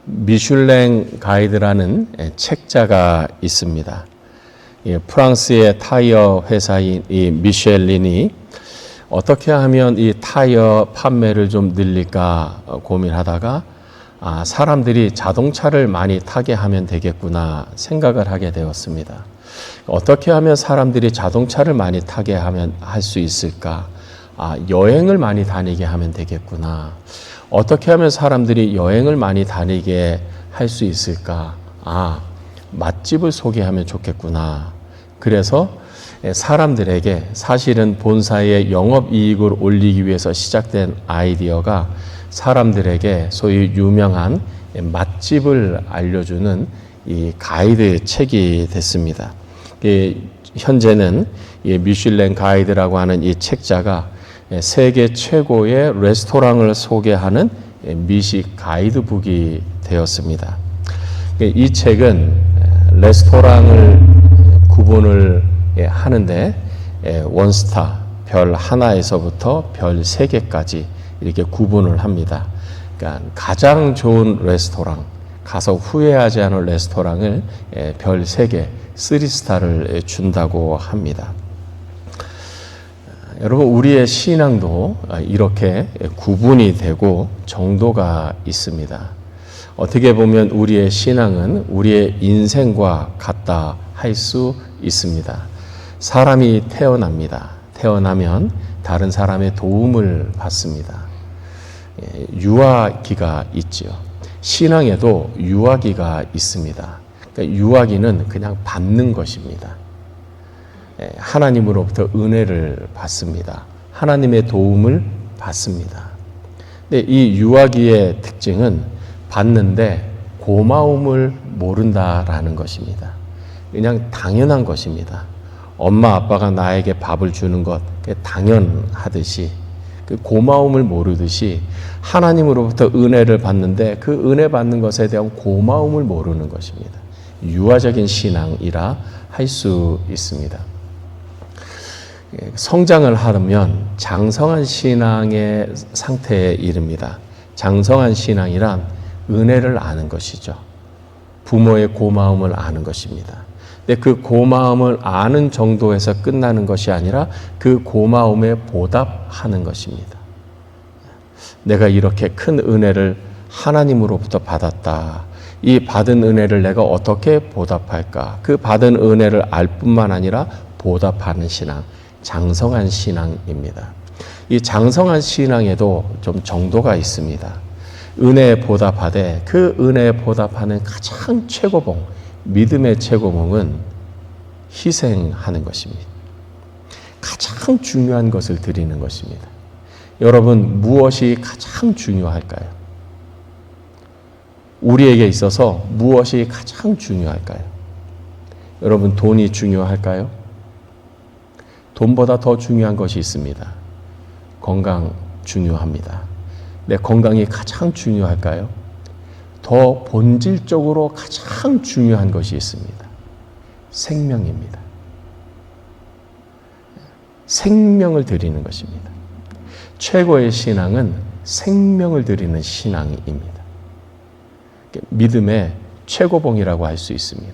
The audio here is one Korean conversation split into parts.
미슐랭 가이드라는 책자가 있습니다. 프랑스의 타이어 회사인 이 미쉐린이 어떻게 하면 이 타이어 판매를 좀 늘릴까 고민하다가 사람들이 자동차를 많이 타게 하면 되겠구나 생각을 하게 되었습니다. 어떻게 하면 사람들이 자동차를 많이 타게 하면 할 수 있을까? 여행을 많이 다니게 하면 되겠구나. 어떻게 하면 사람들이 여행을 많이 다니게 할 수 있을까? 맛집을 소개하면 좋겠구나. 그래서 사람들에게 사실은 본사의 영업이익을 올리기 위해서 시작된 아이디어가 사람들에게 소위 유명한 맛집을 알려주는 이 가이드 책이 됐습니다. 현재는 미슐랭 가이드라고 하는 이 책자가 세계 최고의 레스토랑을 소개하는 미식 가이드북이 되었습니다. 이 책은 레스토랑을 구분을 하는데 원스타, 별 하나에서부터 별 3개까지 이렇게 구분을 합니다. 그러니까 가장 좋은 레스토랑, 가서 후회하지 않을 레스토랑을 별 3개, 3스타를 준다고 합니다. 여러분, 우리의 신앙도 이렇게 구분이 되고 정도가 있습니다. 어떻게 보면 우리의 신앙은 우리의 인생과 같다 할 수 있습니다. 사람이 태어납니다. 태어나면 다른 사람의 도움을 받습니다. 유아기가 있죠. 신앙에도 유아기가 있습니다. 그러니까 유아기는 그냥 받는 것입니다. 하나님으로부터 은혜를 받습니다. 하나님의 도움을 받습니다. 근데 이 유아기의 특징은 받는데 고마움을 모른다라는 것입니다. 그냥 당연한 것입니다. 엄마 아빠가 나에게 밥을 주는 것 당연하듯이 그 고마움을 모르듯이 하나님으로부터 은혜를 받는데 그 은혜 받는 것에 대한 고마움을 모르는 것입니다. 유아적인 신앙이라 할 수 있습니다. 성장을 하려면 장성한 신앙의 상태에 이릅니다. 장성한 신앙이란 은혜를 아는 것이죠. 부모의 고마움을 아는 것입니다. 근데 그 고마움을 아는 정도에서 끝나는 것이 아니라 그 고마움에 보답하는 것입니다. 내가 이렇게 큰 은혜를 하나님으로부터 받았다. 이 받은 은혜를 내가 어떻게 보답할까? 그 받은 은혜를 알 뿐만 아니라 보답하는 신앙, 장성한 신앙입니다. 이 장성한 신앙에도 좀 정도가 있습니다. 은혜에 보답하되 그 은혜에 보답하는 가장 최고봉, 믿음의 최고봉은 희생하는 것입니다. 가장 중요한 것을 드리는 것입니다. 여러분, 무엇이 가장 중요할까요? 우리에게 있어서 무엇이 가장 중요할까요? 여러분, 돈이 중요할까요? 돈보다 더 중요한 것이 있습니다. 건강 중요합니다. 내 건강이 가장 중요할까요? 더 본질적으로 가장 중요한 것이 있습니다. 생명입니다. 생명을 드리는 것입니다. 최고의 신앙은 생명을 드리는 신앙입니다. 믿음의 최고봉이라고 할 수 있습니다.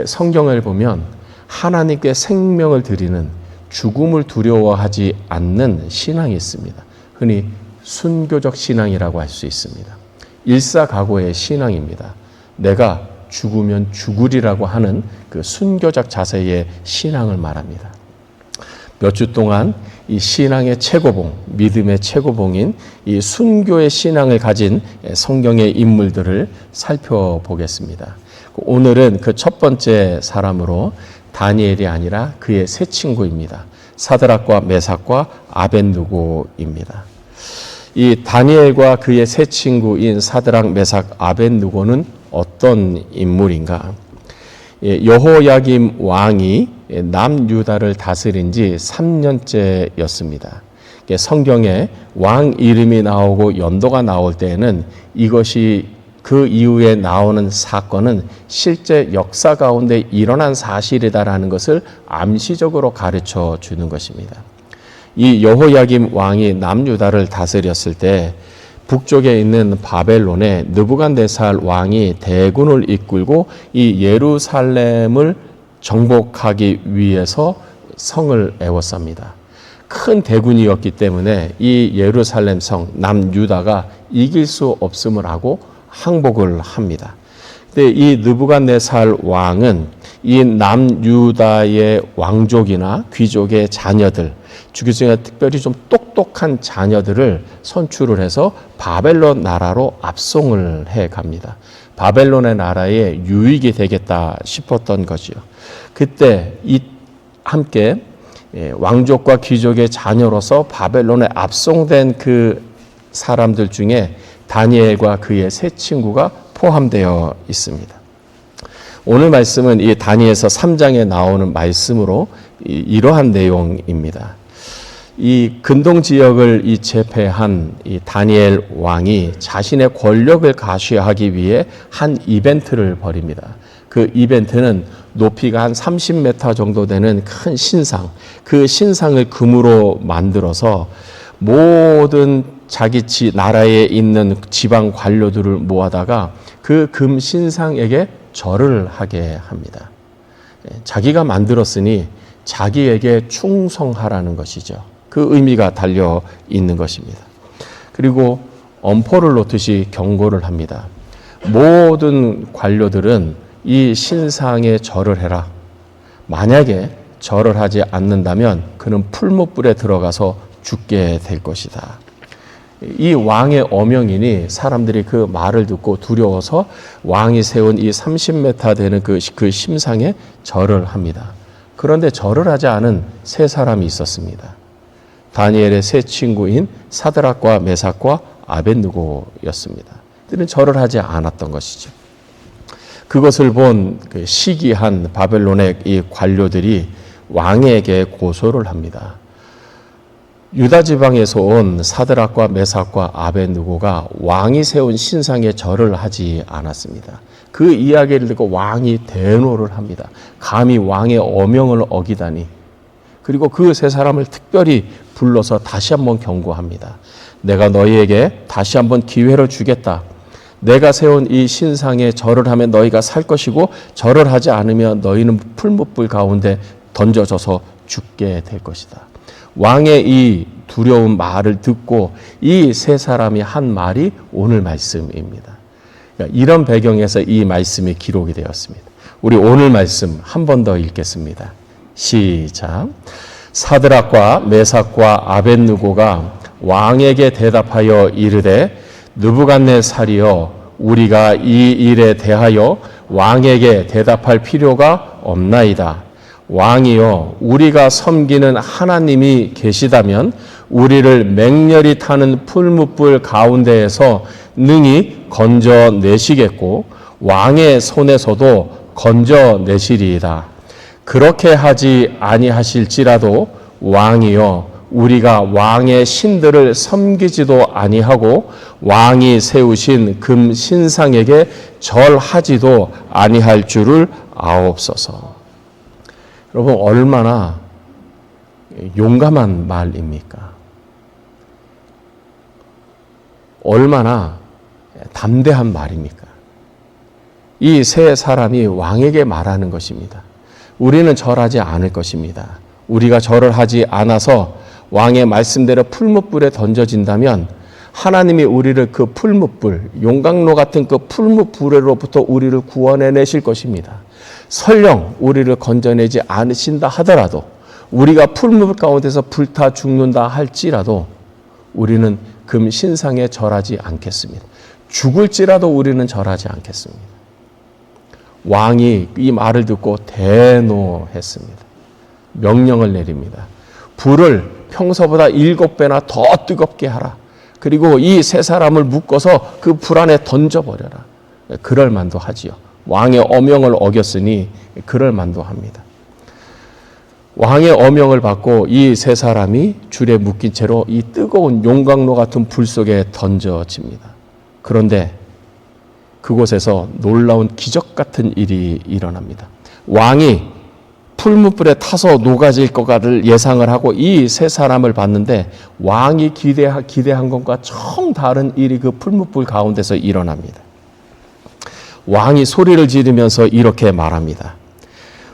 성경을 보면 하나님께 생명을 드리는 죽음을 두려워하지 않는 신앙이 있습니다. 흔히 순교적 신앙이라고 할 수 있습니다. 일사각오의 신앙입니다. 내가 죽으면 죽으리라고 하는 그 순교적 자세의 신앙을 말합니다. 몇 주 동안 이 신앙의 최고봉, 믿음의 최고봉인 이 순교의 신앙을 가진 성경의 인물들을 살펴보겠습니다. 오늘은 그 첫 번째 사람으로 다니엘이 아니라 그의 세 친구입니다. 사드락과 메삭과 아벳느고입니다. 이 다니엘과 그의 세 친구인 사드락, 메삭, 아벳느고는 어떤 인물인가? 여호야김 왕이 남유다를 다스린 지 3년째였습니다. 성경에 왕 이름이 나오고 연도가 나올 때에는 이것이 그 이후에 나오는 사건은 실제 역사 가운데 일어난 사실이다라는 것을 암시적으로 가르쳐 주는 것입니다. 이 여호야김 왕이 남유다를 다스렸을 때 북쪽에 있는 바벨론에 느부갓네살 왕이 대군을 이끌고 이 예루살렘을 정복하기 위해서 성을 에워쌉니다. 큰 대군이었기 때문에 이 예루살렘 성 남유다가 이길 수 없음을 하고 항복을 합니다. 근데 이 느부갓네살 왕은 이 남유다의 왕족이나 귀족의 자녀들, 그 중에 특별히 좀 똑똑한 자녀들을 선출을 해서 바벨론 나라로 압송을 해 갑니다. 바벨론의 나라에 유익이 되겠다 싶었던 거지요. 그때 함께 왕족과 귀족의 자녀로서 바벨론에 압송된 그 사람들 중에 다니엘과 그의 세 친구가 포함되어 있습니다. 오늘 말씀은 이 다니엘서 3장에 나오는 말씀으로 이러한 내용입니다. 이 근동 지역을 제패한 이 다니엘 왕이 자신의 권력을 가시하기 위해 한 이벤트를 벌입니다. 그 이벤트는 높이가 한 30m 정도 되는 큰 신상, 그 신상을 금으로 만들어서 모든 자기 나라에 있는 지방 관료들을 모아다가 그 금 신상에게 절을 하게 합니다. 자기가 만들었으니 자기에게 충성하라는 것이죠. 그 의미가 달려 있는 것입니다. 그리고 엄포를 놓듯이 경고를 합니다. 모든 관료들은 이 신상에 절을 해라. 만약에 절을 하지 않는다면 그는 풀무불에 들어가서 죽게 될 것이다. 이 왕의 어명이니 사람들이 그 말을 듣고 두려워서 왕이 세운 이 30m 되는 그 심상에 절을 합니다. 그런데 절을 하지 않은 세 사람이 있었습니다. 다니엘의 세 친구인 사드락과 메삭과 아벳느고였습니다. 그들은 절을 하지 않았던 것이죠. 그것을 본 그 시기한 바벨론의 이 관료들이 왕에게 고소를 합니다. 유다 지방에서 온 사드락과 메삭과 아벳느고가 왕이 세운 신상에 절을 하지 않았습니다. 그 이야기를 듣고 왕이 대노를 합니다. 감히 왕의 어명을 어기다니. 그리고 그 세 사람을 특별히 불러서 다시 한번 경고합니다. 내가 너희에게 다시 한번 기회를 주겠다. 내가 세운 이 신상에 절을 하면 너희가 살 것이고 절을 하지 않으면 너희는 풀무불 가운데 던져져서 죽게 될 것이다. 왕의 이 두려운 말을 듣고 이 세 사람이 한 말이 오늘 말씀입니다. 이런 배경에서 이 말씀이 기록이 되었습니다. 우리 오늘 말씀 한 번 더 읽겠습니다. 시작. 사드락과 메삭과 아벳느고가 왕에게 대답하여 이르되 느부갓네살이여 우리가 이 일에 대하여 왕에게 대답할 필요가 없나이다. 왕이여 우리가 섬기는 하나님이 계시다면 우리를 맹렬히 타는 풀무불 가운데에서 능히 건져내시겠고 왕의 손에서도 건져내시리이다. 그렇게 하지 아니하실지라도 왕이여 우리가 왕의 신들을 섬기지도 아니하고 왕이 세우신 금 신상에게 절하지도 아니할 줄을 아옵소서. 여러분 얼마나 용감한 말입니까? 얼마나 담대한 말입니까? 이 세 사람이 왕에게 말하는 것입니다. 우리는 절하지 않을 것입니다. 우리가 절을 하지 않아서 왕의 말씀대로 풀무불에 던져진다면 하나님이 우리를 그 풀무불, 용광로 같은 그 풀무불로부터 우리를 구원해내실 것입니다. 설령 우리를 건져내지 않으신다 하더라도 우리가 풀무불 가운데서 불타 죽는다 할지라도 우리는 금 신상에 절하지 않겠습니다. 죽을지라도 우리는 절하지 않겠습니다. 왕이 이 말을 듣고 대노했습니다. 명령을 내립니다. 불을 평소보다 7배나 더 뜨겁게 하라. 그리고 이 세 사람을 묶어서 그 불 안에 던져버려라. 그럴 만도 하지요. 왕의 어명을 어겼으니 그럴 만도 합니다. 왕의 어명을 받고 이 세 사람이 줄에 묶인 채로 이 뜨거운 용광로 같은 불 속에 던져집니다. 그런데 그곳에서 놀라운 기적 같은 일이 일어납니다. 왕이 풀무불에 타서 녹아질 것을 예상을 하고 이 세 사람을 봤는데 왕이 기대한 것과 정다른 일이 그 풀무불 가운데서 일어납니다. 왕이 소리를 지르면서 이렇게 말합니다.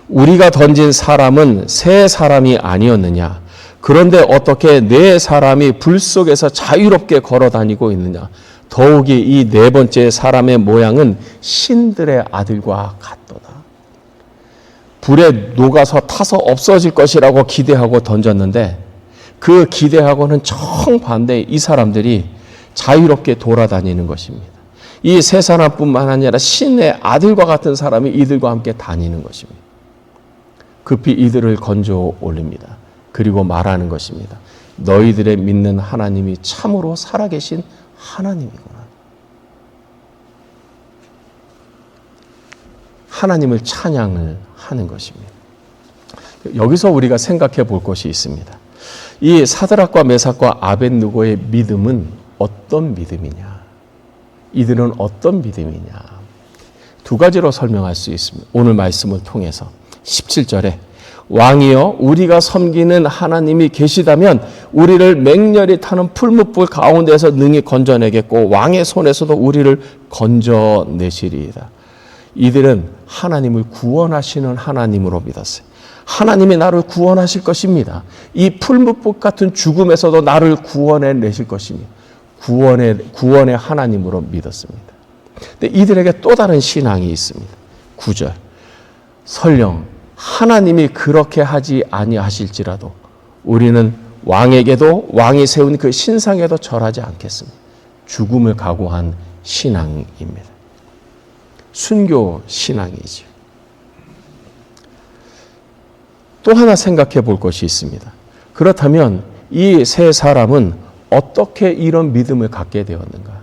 우리가 던진 사람은 세 사람이 아니었느냐? 그런데 어떻게 네 사람이 불 속에서 자유롭게 걸어 다니고 있느냐? 더욱이 이 네 번째 사람의 모양은 신들의 아들과 같도다. 불에 녹아서 타서 없어질 것이라고 기대하고 던졌는데 그 기대하고는 정반대의 이 사람들이 자유롭게 돌아다니는 것입니다. 이 세 사람뿐만 아니라 신의 아들과 같은 사람이 이들과 함께 다니는 것입니다. 급히 이들을 건져 올립니다. 그리고 말하는 것입니다. 너희들의 믿는 하나님이 참으로 살아계신 하나님이구나. 하나님을 찬양을 하는 것입니다. 여기서 우리가 생각해 볼 것이 있습니다. 이 사드락과 메삭과 아벳느고의 믿음은 어떤 믿음이냐? 이들은 어떤 믿음이냐? 두 가지로 설명할 수 있습니다. 오늘 말씀을 통해서 17절에 왕이여 우리가 섬기는 하나님이 계시다면 우리를 맹렬히 타는 풀무불 가운데서 능히 건져내겠고 왕의 손에서도 우리를 건져내시리이다. 이들은 하나님을 구원하시는 하나님으로 믿었어요. 하나님이 나를 구원하실 것입니다. 이 풀무불 같은 죽음에서도 나를 구원해 내실 것입니다. 구원의 하나님으로 믿었습니다. 근데 이들에게 또 다른 신앙이 있습니다. 9절 설령 하나님이 그렇게 하지 아니하실지라도 우리는 왕에게도 왕이 세운 그 신상에도 절하지 않겠습니다. 죽음을 각오한 신앙입니다. 순교 신앙이죠. 또 하나 생각해 볼 것이 있습니다. 그렇다면 이 세 사람은 어떻게 이런 믿음을 갖게 되었는가?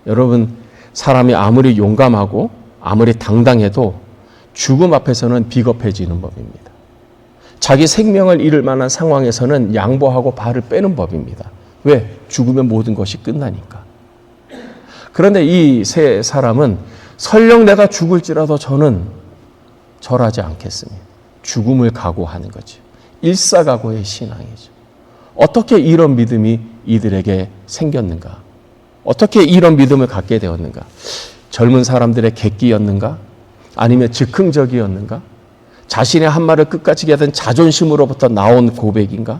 여러분, 사람이 아무리 용감하고 아무리 당당해도 죽음 앞에서는 비겁해지는 법입니다. 자기 생명을 잃을 만한 상황에서는 양보하고 발을 빼는 법입니다. 왜? 죽으면 모든 것이 끝나니까. 그런데 이 세 사람은 설령 내가 죽을지라도 저는 절하지 않겠습니다. 죽음을 각오하는 거죠. 일사각오의 신앙이죠. 어떻게 이런 믿음이 이들에게 생겼는가? 어떻게 이런 믿음을 갖게 되었는가? 젊은 사람들의 객기였는가? 아니면 즉흥적이었는가? 자신의 한 말을 끝까지 하던 자존심으로부터 나온 고백인가?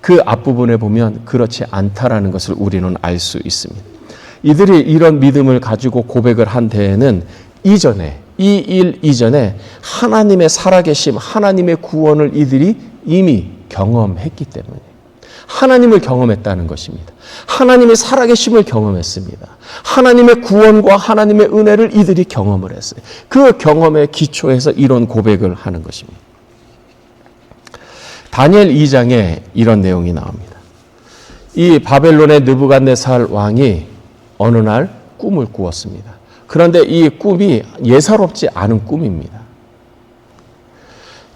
그 앞부분에 보면 그렇지 않다라는 것을 우리는 알 수 있습니다. 이들이 이런 믿음을 가지고 고백을 한 데에는 이전에, 이 일 이전에 하나님의 살아계심, 하나님의 구원을 이들이 이미 경험했기 때문에 하나님을 경험했다는 것입니다. 하나님의 살아계심을 경험했습니다. 하나님의 구원과 하나님의 은혜를 이들이 경험을 했어요. 그 경험에 기초해서 이런 고백을 하는 것입니다. 다니엘 2장에 이런 내용이 나옵니다. 이 바벨론의 느부갓네살 왕이 어느 날 꿈을 꾸었습니다. 그런데 이 꿈이 예사롭지 않은 꿈입니다.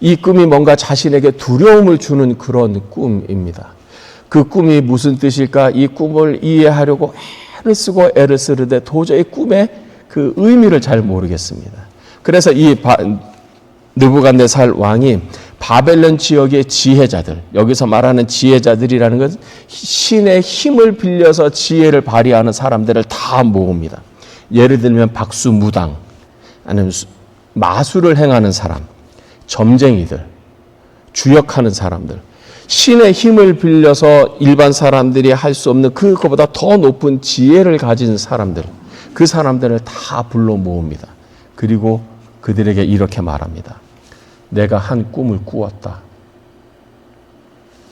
이 꿈이 뭔가 자신에게 두려움을 주는 그런 꿈입니다. 그 꿈이 무슨 뜻일까? 이 꿈을 이해하려고 애를 쓰고 애를 쓰는데 도저히 꿈의 그 의미를 잘 모르겠습니다. 그래서 이 느부갓네살 왕이 바벨론 지역의 지혜자들, 여기서 말하는 지혜자들이라는 것은 신의 힘을 빌려서 지혜를 발휘하는 사람들을 다 모읍니다. 예를 들면 박수무당, 아니면 마술을 행하는 사람, 점쟁이들, 주역하는 사람들, 신의 힘을 빌려서 일반 사람들이 할 수 없는 그거보다 더 높은 지혜를 가진 사람들, 그 사람들을 다 불러 모읍니다. 그리고 그들에게 이렇게 말합니다. 내가 한 꿈을 꾸었다.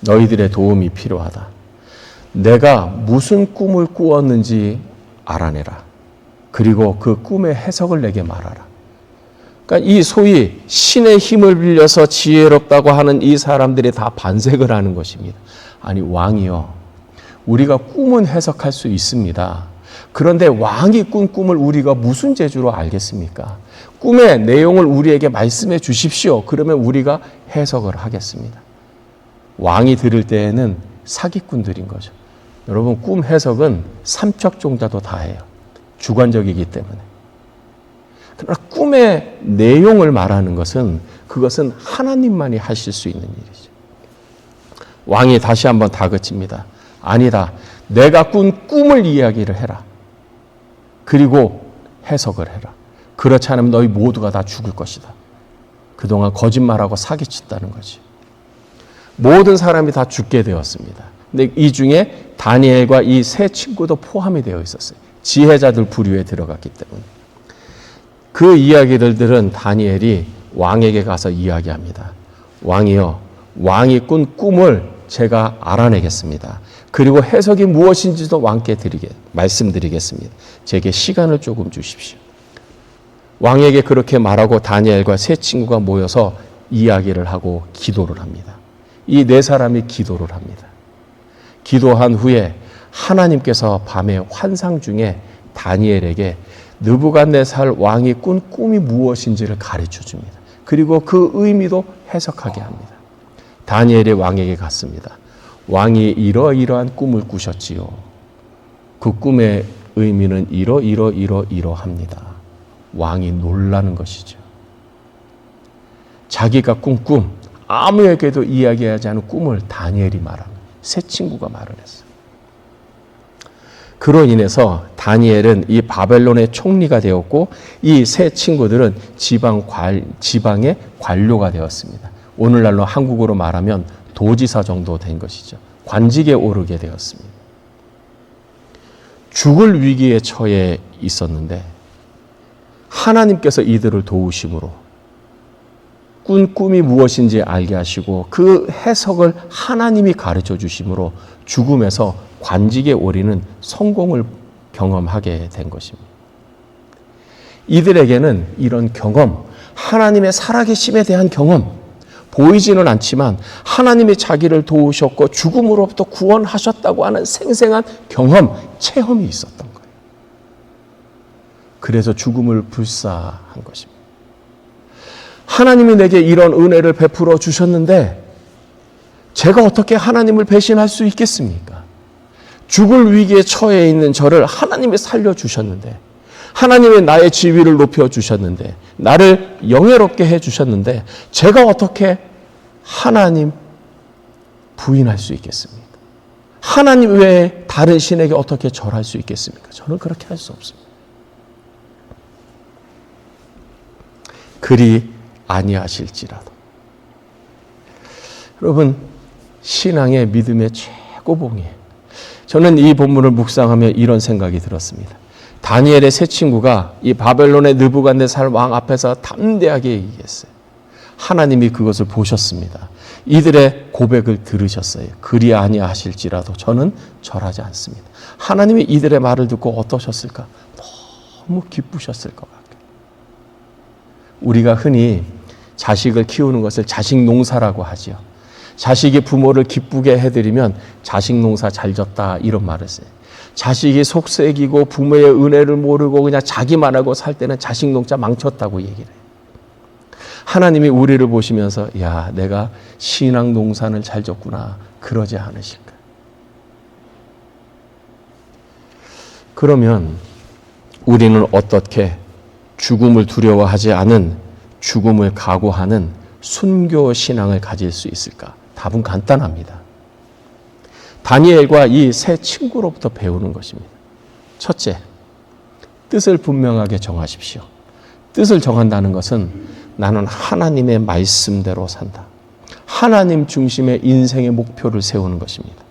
너희들의 도움이 필요하다. 내가 무슨 꿈을 꾸었는지 알아내라. 그리고 그 꿈의 해석을 내게 말하라. 그러니까 이 소위 신의 힘을 빌려서 지혜롭다고 하는 이 사람들이 다 반색을 하는 것입니다. 아니 왕이요, 우리가 꿈은 해석할 수 있습니다. 그런데 왕이 꾼 꿈을 우리가 무슨 재주로 알겠습니까? 꿈의 내용을 우리에게 말씀해 주십시오. 그러면 우리가 해석을 하겠습니다. 왕이 들을 때에는 사기꾼들인 거죠. 여러분, 꿈 해석은 삼척종자도 다 해요. 주관적이기 때문에. 그러나 꿈의 내용을 말하는 것은 그것은 하나님만이 하실 수 있는 일이죠. 왕이 다시 한번 다그칩니다. 아니다. 내가 꾼 꿈을 이야기를 해라. 그리고 해석을 해라. 그렇지 않으면 너희 모두가 다 죽을 것이다. 그동안 거짓말하고 사기쳤다는 거지. 모든 사람이 다 죽게 되었습니다. 근데 이 중에 다니엘과 이 세 친구도 포함이 되어 있었어요. 지혜자들 부류에 들어갔기 때문에. 그 이야기들은 다니엘이 왕에게 가서 이야기합니다. 왕이여, 왕이 꾼 꿈을 제가 알아내겠습니다. 그리고 해석이 무엇인지도 왕께 말씀드리겠습니다. 제게 시간을 조금 주십시오. 왕에게 그렇게 말하고 다니엘과 세 친구가 모여서 이야기를 하고 기도를 합니다. 이 네 사람이 기도를 합니다. 기도한 후에 하나님께서 밤의 환상 중에 다니엘에게 느부갓네살 왕이 꾼 꿈이 무엇인지를 가르쳐 줍니다. 그리고 그 의미도 해석하게 합니다. 다니엘이 왕에게 갔습니다. 왕이 이러이러한 꿈을 꾸셨지요. 그 꿈의 의미는 이러합니다. 왕이 놀라는 것이죠. 자기가 꾼 꿈, 아무에게도 이야기하지 않은 꿈을 다니엘이 말합니다. 세 친구가 말을 했어요. 그로 인해서 다니엘은 이 바벨론의 총리가 되었고 이 세 친구들은 지방의 관료가 되었습니다. 오늘날로 한국어로 말하면 도지사 정도 된 것이죠. 관직에 오르게 되었습니다. 죽을 위기에 처해 있었는데 하나님께서 이들을 도우심으로 꾼 꿈이 무엇인지 알게 하시고 그 해석을 하나님이 가르쳐 주심으로 죽음에서 관직에 오르는 성공을 경험하게 된 것입니다. 이들에게는 이런 경험, 하나님의 살아계심에 대한 경험, 보이지는 않지만 하나님이 자기를 도우셨고 죽음으로부터 구원하셨다고 하는 생생한 경험, 체험이 있었던 거예요. 그래서 죽음을 불사한 것입니다. 하나님이 내게 이런 은혜를 베풀어 주셨는데 제가 어떻게 하나님을 배신할 수 있겠습니까? 죽을 위기에 처해 있는 저를 하나님이 살려주셨는데 하나님이 나의 지위를 높여주셨는데 나를 영예롭게 해주셨는데 제가 어떻게 하나님 부인할 수 있겠습니까? 하나님 외에 다른 신에게 어떻게 절할 수 있겠습니까? 저는 그렇게 할 수 없습니다. 그리 아니하실지라도. 여러분, 신앙의 믿음의 최고봉이에요. 저는 이 본문을 묵상하며 이런 생각이 들었습니다. 다니엘의 세 친구가 이 바벨론의 느부갓네살 왕 앞에서 담대하게 얘기했어요. 하나님이 그것을 보셨습니다. 이들의 고백을 들으셨어요. 그리 아니하실지라도 저는 절하지 않습니다. 하나님이 이들의 말을 듣고 어떠셨을까? 너무 기쁘셨을 것 같아요. 우리가 흔히 자식을 키우는 것을 자식 농사라고 하지요. 자식이 부모를 기쁘게 해드리면 자식 농사 잘 졌다 이런 말을 써요. 자식이 속색이고 부모의 은혜를 모르고 그냥 자기만 하고 살 때는 자식 농사 망쳤다고 얘기를 해요. 하나님이 우리를 보시면서 야, 내가 신앙 농사는 잘 졌구나 그러지 않으실까? 그러면 우리는 어떻게 죽음을 두려워하지 않은 죽음을 각오하는 순교 신앙을 가질 수 있을까? 답은 간단합니다. 다니엘과 이 세 친구로부터 배우는 것입니다. 첫째, 뜻을 분명하게 정하십시오. 뜻을 정한다는 것은 나는 하나님의 말씀대로 산다. 하나님 중심의 인생의 목표를 세우는 것입니다.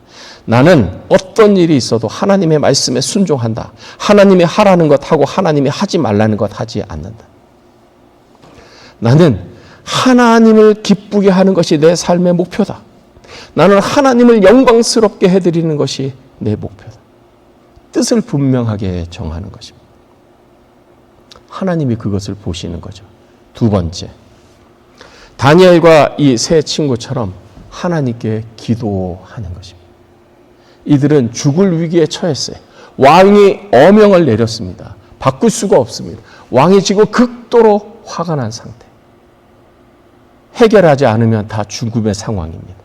나는 어떤 일이 있어도 하나님의 말씀에 순종한다. 하나님이 하라는 것 하고 하나님이 하지 말라는 것 하지 않는다. 나는 하나님을 기쁘게 하는 것이 내 삶의 목표다. 나는 하나님을 영광스럽게 해드리는 것이 내 목표다. 뜻을 분명하게 정하는 것입니다. 하나님이 그것을 보시는 거죠. 두 번째, 다니엘과 이 세 친구처럼 하나님께 기도하는 것입니다. 이들은 죽을 위기에 처했어요. 왕이 어명을 내렸습니다. 바꿀 수가 없습니다. 왕이 지금 극도로 화가 난 상태. 해결하지 않으면 다 죽음의 상황입니다.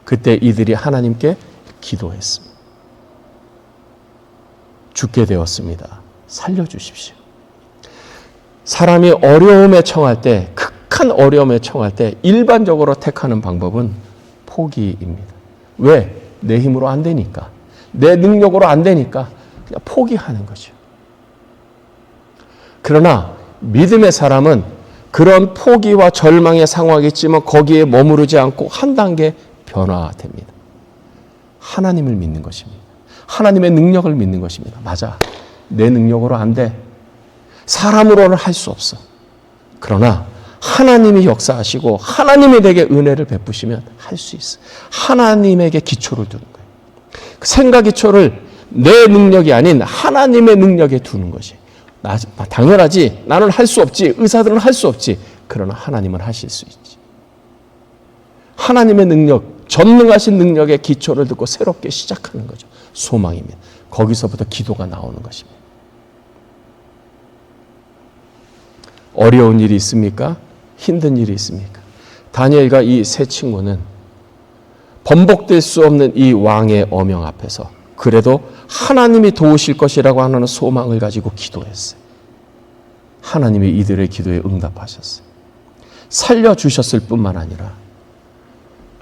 그때 이들이 하나님께 기도했습니다. 죽게 되었습니다. 살려주십시오. 사람이 어려움에 처할 때 극한 어려움에 처할 때 일반적으로 택하는 방법은 포기입니다. 왜? 내 힘으로 안 되니까. 내 능력으로 안 되니까 그냥 포기하는 거죠. 그러나 믿음의 사람은 그런 포기와 절망의 상황이겠지만 거기에 머무르지 않고 한 단계 변화됩니다. 하나님을 믿는 것입니다. 하나님의 능력을 믿는 것입니다. 맞아. 내 능력으로 안 돼. 사람으로는 할 수 없어. 그러나 하나님이 역사하시고 하나님이 내게 은혜를 베푸시면 할 수 있어. 하나님에게 기초를 두는 거예요. 그 생각 기초를 내 능력이 아닌 하나님의 능력에 두는 것이. 당연하지. 나는 할 수 없지. 의사들은 할 수 없지. 그러나 하나님은 하실 수 있지. 하나님의 능력, 전능하신 능력의 기초를 듣고 새롭게 시작하는 거죠. 소망이면. 거기서부터 기도가 나오는 것입니다. 어려운 일이 있습니까? 힘든 일이 있습니까? 다니엘과 이 세 친구는 번복될 수 없는 이 왕의 어명 앞에서 그래도 하나님이 도우실 것이라고 하는 소망을 가지고 기도했어요. 하나님이 이들의 기도에 응답하셨어요. 살려주셨을 뿐만 아니라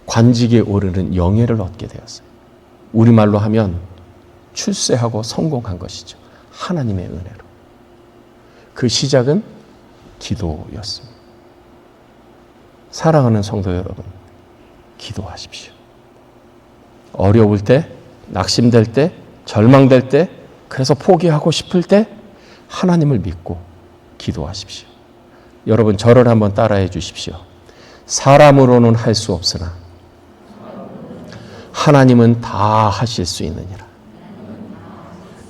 관직에 오르는 영예를 얻게 되었어요. 우리말로 하면 출세하고 성공한 것이죠. 하나님의 은혜로. 그 시작은 기도였습니다. 사랑하는 성도 여러분, 기도하십시오. 어려울 때, 낙심될 때, 절망될 때, 그래서 포기하고 싶을 때 하나님을 믿고 기도하십시오. 여러분 저를 한번 따라해 주십시오. 사람으로는 할 수 없으나 하나님은 다 하실 수 있느니라.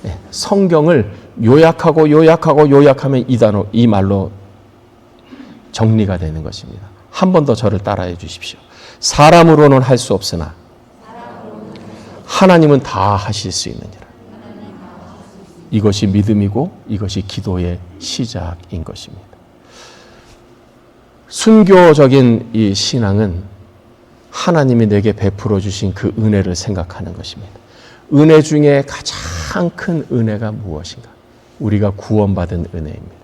네, 성경을 요약하면 이 단어, 이 말로 정리가 되는 것입니다. 한 번 더 저를 따라해 주십시오. 사람으로는 할 수 없으나 하나님은 다 하실 수 있느니라. 이것이 믿음이고 이것이 기도의 시작인 것입니다. 순교적인 이 신앙은 하나님이 내게 베풀어 주신 그 은혜를 생각하는 것입니다. 은혜 중에 가장 큰 은혜가 무엇인가? 우리가 구원받은 은혜입니다.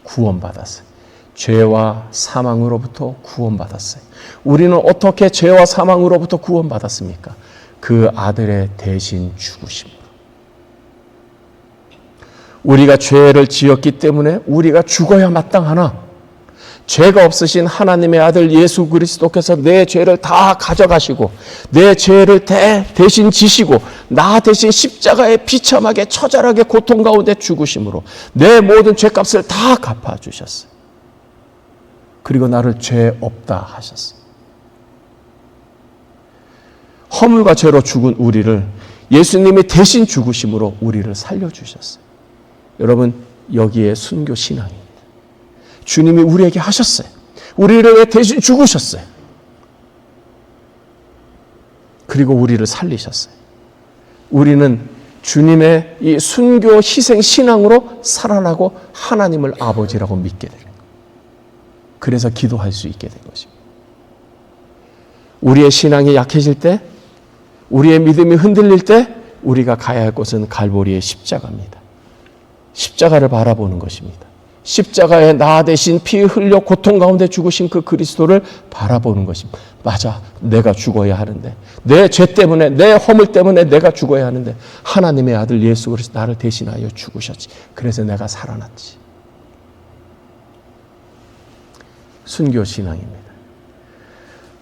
구원받았어요. 죄와 사망으로부터 구원받았어요. 우리는 어떻게 죄와 사망으로부터 구원받았습니까? 그 아들의 대신 죽으심으로. 우리가 죄를 지었기 때문에 우리가 죽어야 마땅하나 죄가 없으신 하나님의 아들 예수 그리스도께서 내 죄를 다 가져가시고 내 죄를 대신 지시고 나 대신 십자가에 비참하게 처절하게 고통 가운데 죽으심으로 내 모든 죄값을 다 갚아주셨어요. 그리고 나를 죄 없다 하셨어요. 허물과 죄로 죽은 우리를 예수님이 대신 죽으심으로 우리를 살려주셨어요. 여러분 여기에 순교 신앙입니다. 주님이 우리에게 하셨어요. 우리를 대신 죽으셨어요. 그리고 우리를 살리셨어요. 우리는 주님의 이 순교 희생 신앙으로 살아나고 하나님을 아버지라고 믿게 되는 거예요. 그래서 기도할 수 있게 된 것입니다. 우리의 신앙이 약해질 때, 우리의 믿음이 흔들릴 때 우리가 가야 할 곳은 갈보리의 십자가입니다. 십자가를 바라보는 것입니다. 십자가에 나 대신 피 흘려 고통 가운데 죽으신 그 그리스도를 바라보는 것입니다. 맞아, 내가 죽어야 하는데 내 죄 때문에 내 허물 때문에 내가 죽어야 하는데 하나님의 아들 예수 그리스도 나를 대신하여 죽으셨지. 그래서 내가 살아났지. 순교신앙입니다.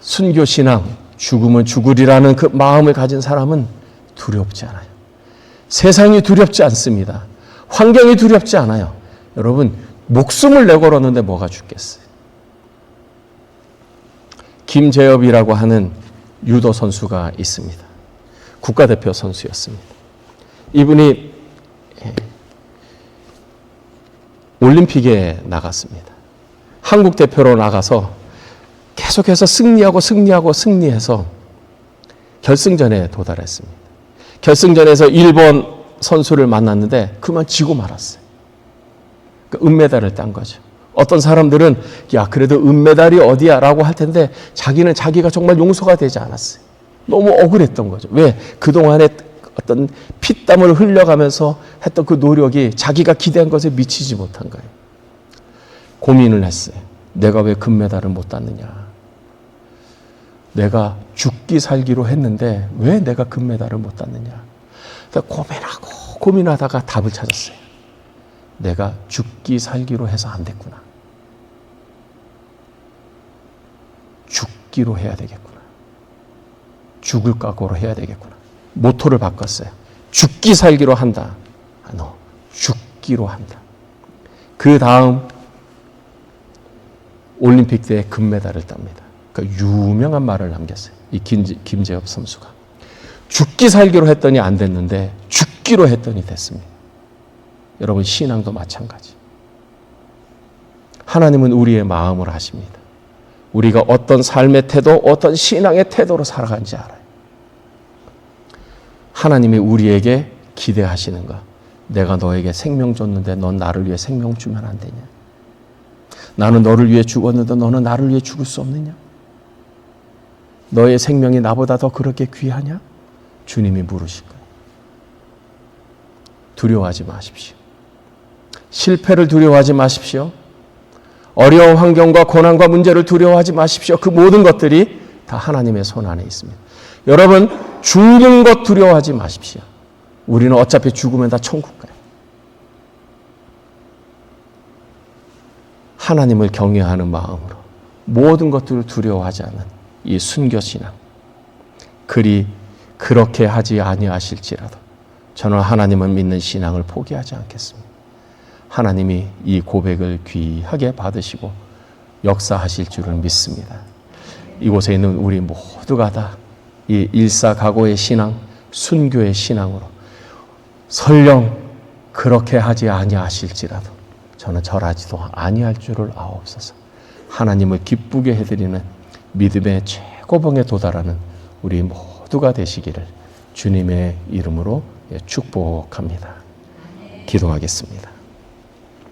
순교신앙, 죽으면 죽으리라는 그 마음을 가진 사람은 두렵지 않아요. 세상이 두렵지 않습니다. 환경이 두렵지 않아요. 여러분 목숨을 내걸었는데 뭐가 죽겠어요. 김재엽이라고 하는 유도 선수가 있습니다. 국가대표 선수였습니다. 이분이 올림픽에 나갔습니다. 한국 대표로 나가서 계속해서 승리해서 결승전에 도달했습니다. 결승전에서 일본 선수를 만났는데 그만 지고 말았어요. 은메달을 딴 거죠. 어떤 사람들은 야 그래도 은메달이 어디야 라고 할 텐데 자기는 자기가 정말 용서가 되지 않았어요. 너무 억울했던 거죠. 왜? 그동안에 어떤 피땀을 흘려가면서 했던 그 노력이 자기가 기대한 것에 미치지 못한 거예요. 고민을 했어요. 내가 왜 금메달을 못 땄느냐? 내가 죽기 살기로 했는데 왜 내가 금메달을 못 땄느냐? 고민하다가 답을 찾았어요. 내가 죽기 살기로 해서 안 됐구나. 죽기로 해야 되겠구나. 죽을 각오로 해야 되겠구나. 모토를 바꿨어요. 죽기 살기로 한다. 죽기로 한다. 그 다음 올림픽 때 금메달을 땁니다. 그러니까 유명한 말을 남겼어요. 이 김재엽 선수가. 죽기 살기로 했더니 안 됐는데 죽기로 했더니 됐습니다. 여러분, 신앙도 마찬가지. 하나님은 우리의 마음을 아십니다. 우리가 어떤 삶의 태도, 어떤 신앙의 태도로 살아가는지 알아요. 하나님이 우리에게 기대하시는 것. 내가 너에게 생명 줬는데 넌 나를 위해 생명 주면 안 되냐? 나는 너를 위해 죽었는데 너는 나를 위해 죽을 수 없느냐? 너의 생명이 나보다 더 그렇게 귀하냐? 주님이 물으실 거예요. 두려워하지 마십시오. 실패를 두려워하지 마십시오. 어려운 환경과 고난과 문제를 두려워하지 마십시오. 그 모든 것들이 다 하나님의 손 안에 있습니다. 여러분, 죽는 것 두려워하지 마십시오. 우리는 어차피 죽으면 다 천국 가요. 하나님을 경외하는 마음으로 모든 것들을 두려워하지 않는 이 순교신앙, 그리 그렇게 하지 아니하실지라도 저는 하나님을 믿는 신앙을 포기하지 않겠습니다. 하나님이 이 고백을 귀하게 받으시고 역사하실 줄을 믿습니다. 이곳에 있는 우리 모두가 다 이 일사각오의 신앙, 순교의 신앙으로 설령 그렇게 하지 아니하실지라도 저는 절하지도 아니할 줄을 아옵소서. 하나님을 기쁘게 해드리는 믿음의 최고봉에 도달하는 우리 모두가 되시기를 주님의 이름으로 축복합니다. 기도하겠습니다.